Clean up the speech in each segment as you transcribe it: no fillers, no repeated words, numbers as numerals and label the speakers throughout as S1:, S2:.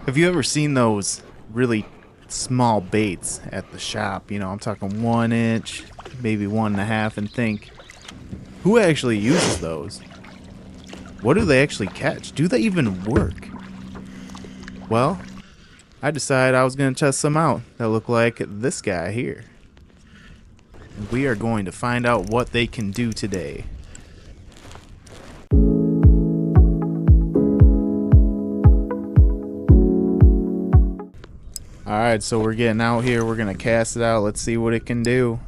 S1: Have you ever seen those really small baits at the shop? You know, I'm talking 1 inch, maybe 1.5, and think, who actually uses those? What do they actually catch? Do they even work? Well, I decided I was going to test some out that look like this guy here. We are going to find out what they can do today. Alright, so we're getting out here. We're going to cast it out. Let's see what it can do.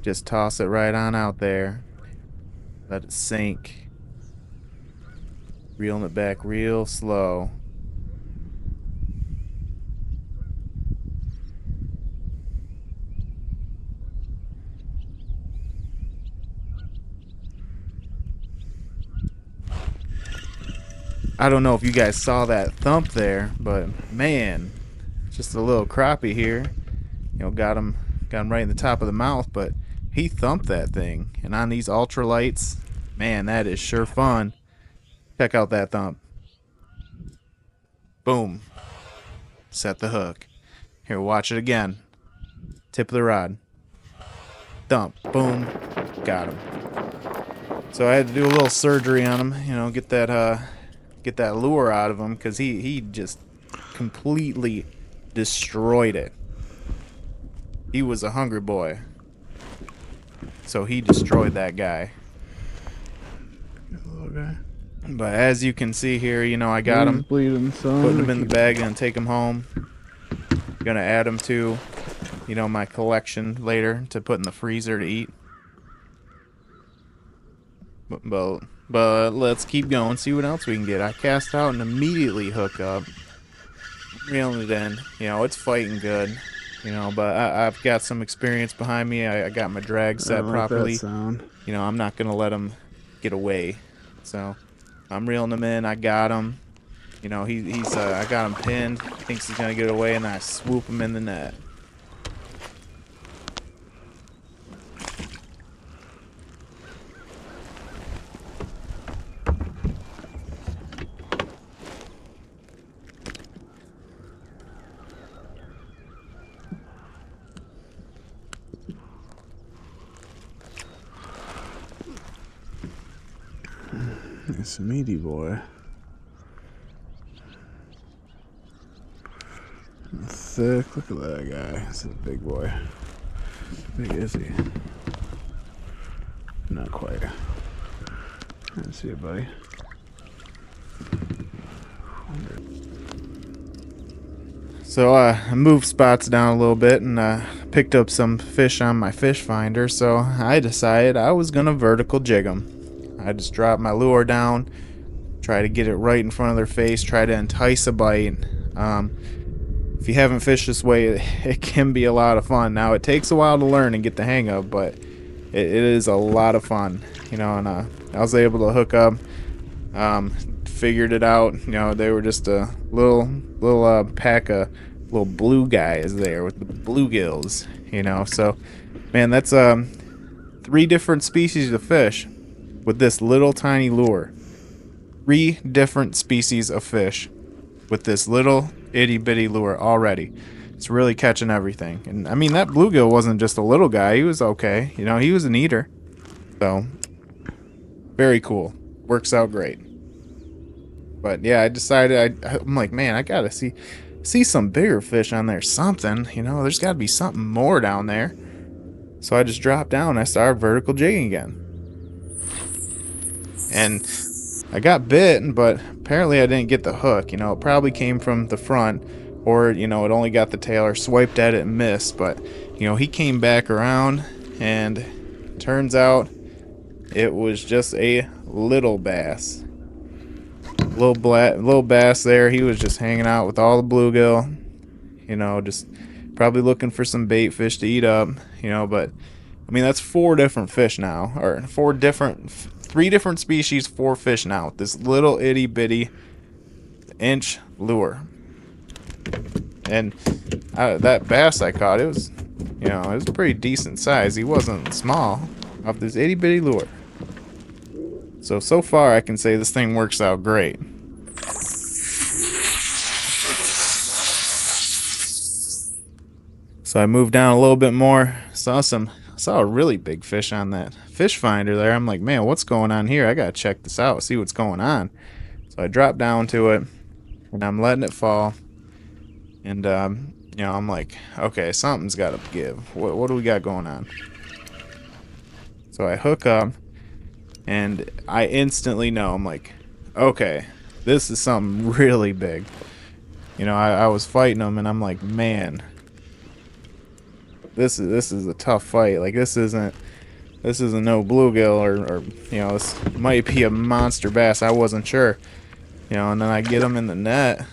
S1: Just toss it right on out there. Let it sink. Reeling it back real slow. I don't know if you guys saw that thump there, but man, just a little crappie here. You know, got him right in the top of the mouth, but he thumped that thing. And on these ultralights, man, that is sure fun. Check out that thump. Boom. Set the hook. Here, watch it again. Tip of the rod. Thump. Boom. Got him. So I had to do a little surgery on him, you know, get that lure out of him, because he just completely destroyed it. He was a hungry boy, so he destroyed that guy.
S2: Little guy.
S1: But as you can see here, you know, I got him,
S2: bleeding, son.
S1: putting him in the bag and take him home. Gonna add him to, you know, my collection later to put in the freezer to eat. But let's keep going, see what else we can get. I cast out and immediately hook up. Reeling it in. You know, it's fighting good. You know, but I've got some experience behind me. I got my drag set properly.
S2: That sound.
S1: You know, I'm not going to let him get away. So, I'm reeling him in. I got him. You know, he's I got him pinned. Thinks he's going to get away, and I swoop him in the net.
S2: It's a meaty boy. Thick. Look at that guy. It's a big boy. How big is he? Not quite. Let's see it, buddy.
S1: So I moved spots down a little bit and picked up some fish on my fish finder. So I decided I was gonna vertical jig them. I just dropped my lure down, try to get it right in front of their face, try to entice a bite. If you haven't fished this way, it can be a lot of fun. Now, it takes a while to learn and get the hang of, but it is a lot of fun. You know, and I was able to hook up, figured it out. You know, they were just a little pack of little blue guys there with the bluegills. You know, so man, that's 3 different species of fish with this little tiny lure. 3 different species of fish with this little itty bitty lure already. It's really catching everything. And I mean, that bluegill wasn't just a little guy. He was okay. You know, he was an eater. So, very cool. Works out great. But yeah, I decided, I'm like, man, I gotta see some bigger fish on there. Something, you know, there's gotta be something more down there. So I just dropped down and I started vertical jigging again. And I got bit, but apparently I didn't get the hook. You know, it probably came from the front, or, you know, it only got the tail or swiped at it and missed. But, you know, he came back around, and turns out it was just a little bass. Little bass there. He was just hanging out with all the bluegill. You know, just probably looking for some bait fish to eat up. You know, but, I mean, that's 4 different fish now, or 3 different species, 4 fish now. This little itty bitty inch lure. And that bass I caught, it was, you know, it was a pretty decent size. He wasn't small off this itty bitty lure. So far I can say this thing works out great. So I moved down a little bit more, saw a really big fish on that fish finder there. I'm like, man, what's going on here? I gotta check this out, see what's going on. So I dropped down to it, and I'm letting it fall. And you know, I'm like, okay, something's got to give. What do we got going on? So I hook up, and I instantly know. I'm like, okay, this is something really big. You know, I was fighting them, and I'm like, man, this is a tough fight. Like, this isn't no bluegill or you know, this might be a monster bass. I wasn't sure. You know, and then I get them in the net.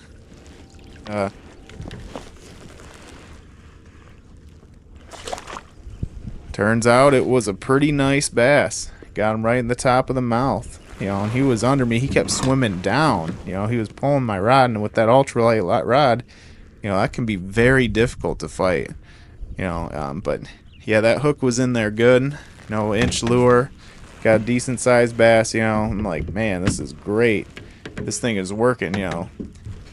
S1: Turns out it was a pretty nice bass. Got him right in the top of the mouth. You know, and he was under me. He kept swimming down. You know, he was pulling my rod, and with that ultralight rod, you know, that can be very difficult to fight. You know, but yeah, that hook was in there good. You know, inch lure, got a decent sized bass. You know, I'm like, man, this is great. This thing is working. You know,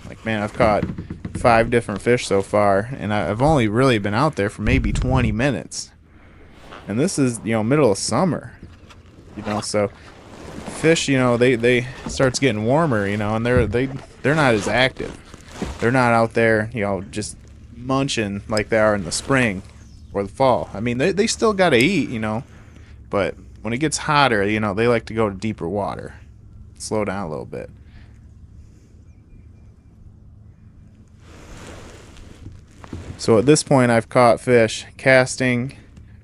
S1: like, man, I've caught 5 different fish so far, and I've only really been out there for maybe 20 minutes. And this is, you know, middle of summer, you know, so fish, you know, they starts getting warmer, you know, and they're not as active. They're not out there, you know, just munching like they are in the spring or the fall. I mean, they still got to eat, you know, but when it gets hotter, you know, they like to go to deeper water. Slow down a little bit. So at this point, I've caught fish casting,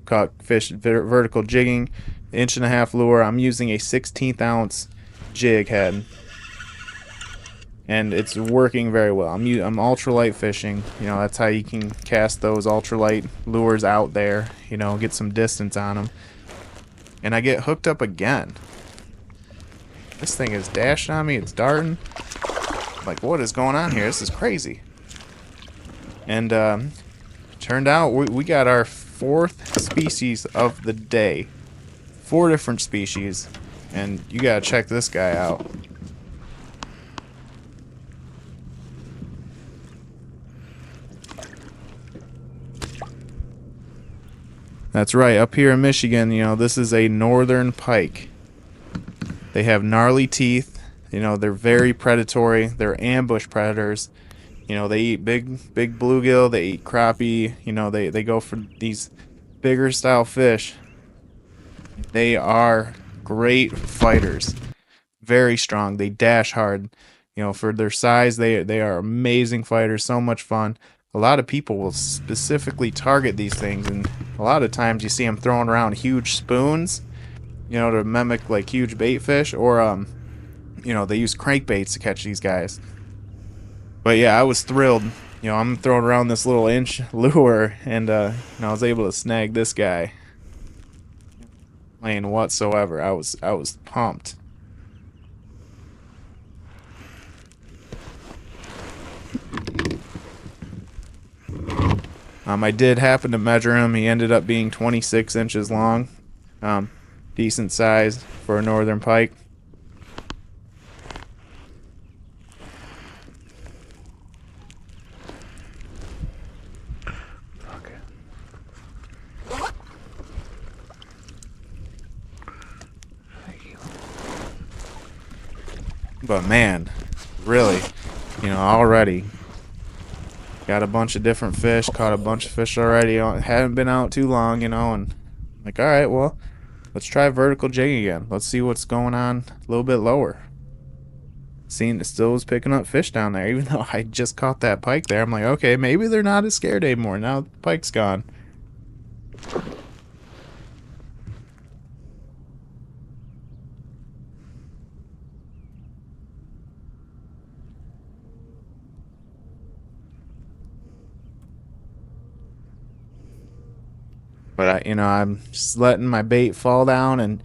S1: caught fish vertical jigging, 1.5-inch lure. I'm using a 1/16 ounce jig head, and it's working very well. I'm ultralight fishing. You know, that's how you can cast those ultralight lures out there. You know, get some distance on them. And I get hooked up again. This thing is dashing on me. It's darting. Like, what is going on here? This is crazy. And turned out we got our 4th species of the day. 4 different species, and you gotta check this guy out. That's right, up here in Michigan, you know, this is a northern pike. They have gnarly teeth. You know, they're very predatory. They're ambush predators. You know, they eat big bluegill, they eat crappie, you know, they go for these bigger style fish. They are great fighters. Very strong. They dash hard. You know, for their size, they are amazing fighters, so much fun. A lot of people will specifically target these things, and a lot of times you see them throwing around huge spoons, you know, to mimic like huge bait fish, or you know, they use crankbaits to catch these guys. But yeah, I was thrilled. You know, I'm throwing around this little inch lure, and you know, I was able to snag this guy. Playing whatsoever. I was pumped. I did happen to measure him. He ended up being 26 inches long. Decent size for a northern pike. But man, really, you know, already got a bunch of different fish, caught a bunch of fish already. Hadn't been out too long, you know, and I'm like, all right, well, let's try vertical jigging again. Let's see what's going on a little bit lower. Seeing it still was picking up fish down there, even though I just caught that pike there. I'm like, okay, maybe they're not as scared anymore. Now the pike's gone. But you know, I'm just letting my bait fall down and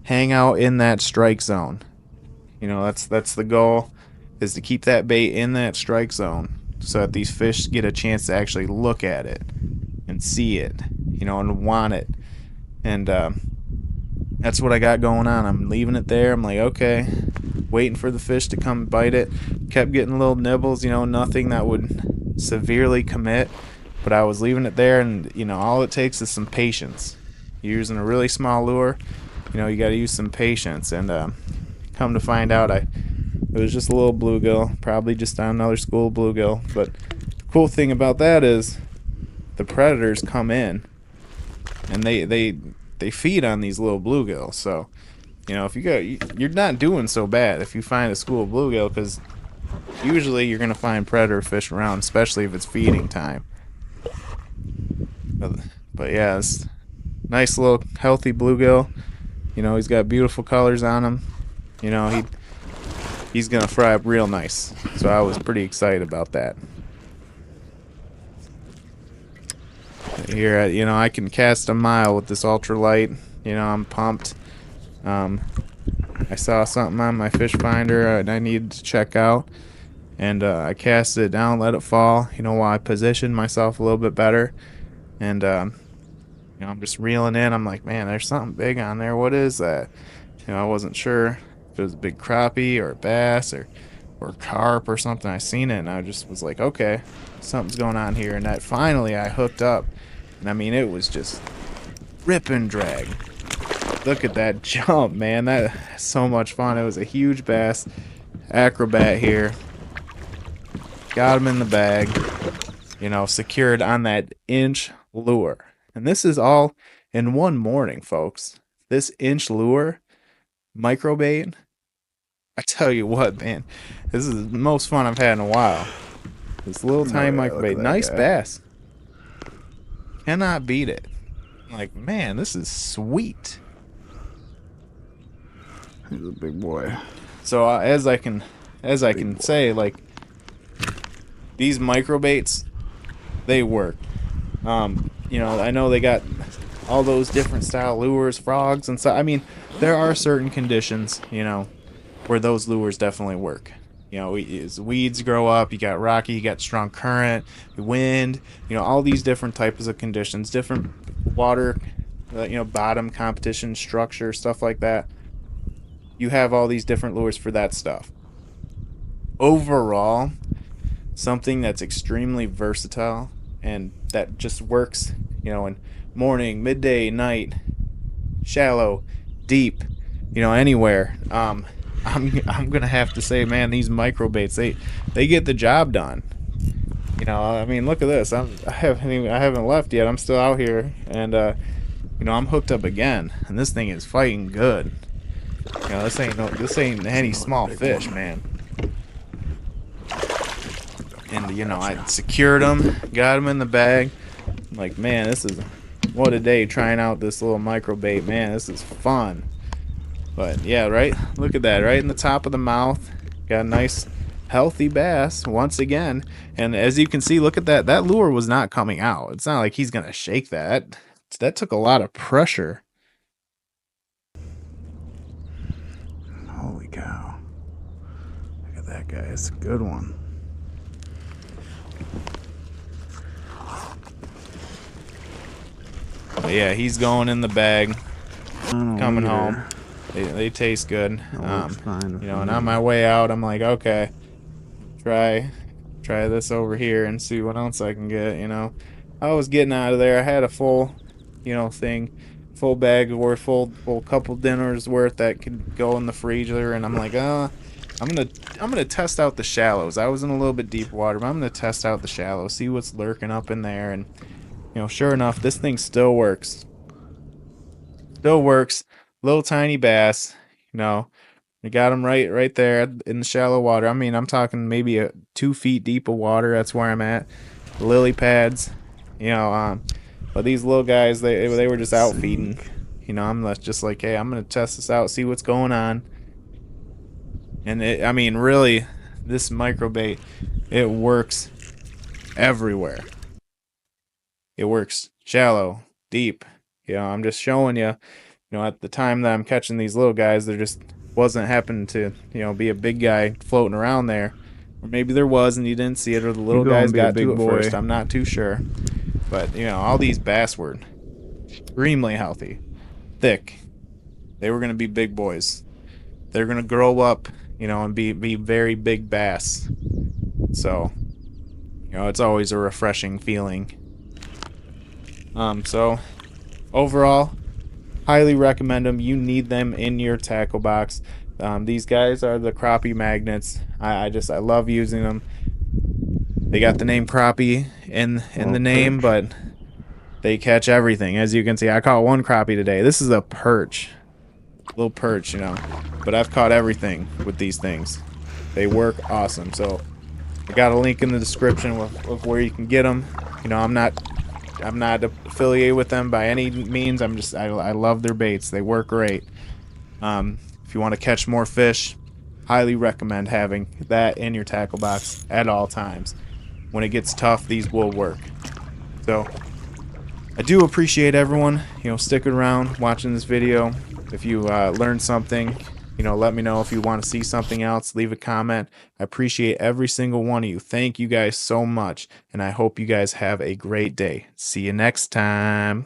S1: hang out in that strike zone. You know, that's the goal, is to keep that bait in that strike zone so that these fish get a chance to actually look at it and see it, you know, and want it. And that's what I got going on. I'm leaving it there. I'm like, okay, waiting for the fish to come bite it. Kept getting little nibbles, you know, nothing that would severely commit. but I was leaving it there, and you know, all it takes is some patience. You're using a really small lure, you know, you got to use some patience. And come to find out, it was just a little bluegill, probably just on another school bluegill. But the cool thing about that is the predators come in and they feed on these little bluegills. So you know, if you're not doing so bad if you find a school of bluegill, because usually you're gonna find predator fish around, especially if it's feeding time. But yeah, it's nice little healthy bluegill. You know, he's got beautiful colors on him. You know, he's gonna fry up real nice. So I was pretty excited about that. Here, you know, I can cast a mile with this ultralight. You know, I'm pumped. I saw something on my fish finder and I needed to check out, and I cast it down, let it fall, you know, while I positioned myself a little bit better. And you know, I'm just reeling in. I'm like, man, there's something big on there. What is that? You know, I wasn't sure if it was a big crappie or a bass or carp or something. I seen it and I just was like, okay, something's going on here. And that finally I hooked up, and I mean, it was just rip and drag. Look at that jump, man. That's so much fun. It was a huge bass. Acrobat here. Got him in the bag. You know, secured on that inch lure. And this is all in one morning, folks. This inch lure, microbait. I tell you what, man. This is the most fun I've had in a while. This little tiny microbait. Nice bass. Cannot beat it. Like, man, this is sweet.
S2: He's a big boy.
S1: So as I can say, like, these microbaits, they work. You know, I know they got all those different style lures, frogs and stuff. I mean, there are certain conditions, you know, where those lures definitely work. You know, as weeds grow up, you got rocky, you got strong current, wind, you know, all these different types of conditions, different water, you know, bottom competition, structure, stuff like that. You have all these different lures for that stuff. Overall, something that's extremely versatile and that just works, you know, in morning, midday, night, shallow, deep, you know, anywhere. I'm gonna have to say, man, these microbaits, they get the job done. You know, I mean, look at this. I haven't left yet. I'm still out here, and you know, I'm hooked up again, and this thing is fighting good. You know, this ain't any small fish, man. And you know, I secured them, got them in the bag. I'm like, man, this is what a day trying out this little microbait, man. This is fun. But yeah, right. Look at that, right in the top of the mouth. Got a nice, healthy bass once again. And as you can see, look at that. That lure was not coming out. It's not like he's gonna shake that. That took a lot of pressure.
S2: Holy cow. Look at that guy. It's a good one.
S1: But yeah, he's going in the bag. Coming home. They taste good. You know, and on my way out, I'm like, okay, try this over here and see what else I can get. You know, I was getting out of there. I had a full, you know, full bag or full couple dinners worth that could go in the freezer, and I'm like, I'm gonna test out the shallows. I was in a little bit deep water, but I'm gonna test out the shallows, see what's lurking up in there, and you know, sure enough, this thing still works. Still works. Little tiny bass, you know. We got him right there in the shallow water. I mean, I'm talking maybe 2 feet deep of water. That's where I'm at. The lily pads, you know. But these little guys, they were just out feeding. You know, I'm just like, hey, I'm gonna test this out, see what's going on. And I mean, really, this microbait, it works everywhere. It works shallow, deep. You know, I'm just showing you. You know, at the time that I'm catching these little guys, there just wasn't happening to, you know, be a big guy floating around there. Or maybe there was and you didn't see it, or the little guys got to it first. I'm not too sure. But, you know, all these bass were extremely healthy, thick. They were going to be big boys. They're going to grow up, you know, and be very big bass. So, you know, it's always a refreshing feeling So overall, highly recommend them. You need them in your tackle box. These guys are the crappie magnets. I love using them. They got the name crappie in the name, but they catch everything. As you can see, I caught one crappie today. This is a perch, little perch, you know. But I've caught everything with these things. They work awesome. So I got a link in the description of where you can get them. You know, I'm not affiliated with them by any means. I love their baits. They work great. If you want to catch more fish, highly recommend having that in your tackle box at all times. When it gets tough, these will work. So I do appreciate everyone, you know, sticking around, watching this video. If you learned something, you know, let me know. If you want to see something else, leave a comment. I appreciate every single one of you. Thank you guys so much, and I hope you guys have a great day. See you next time.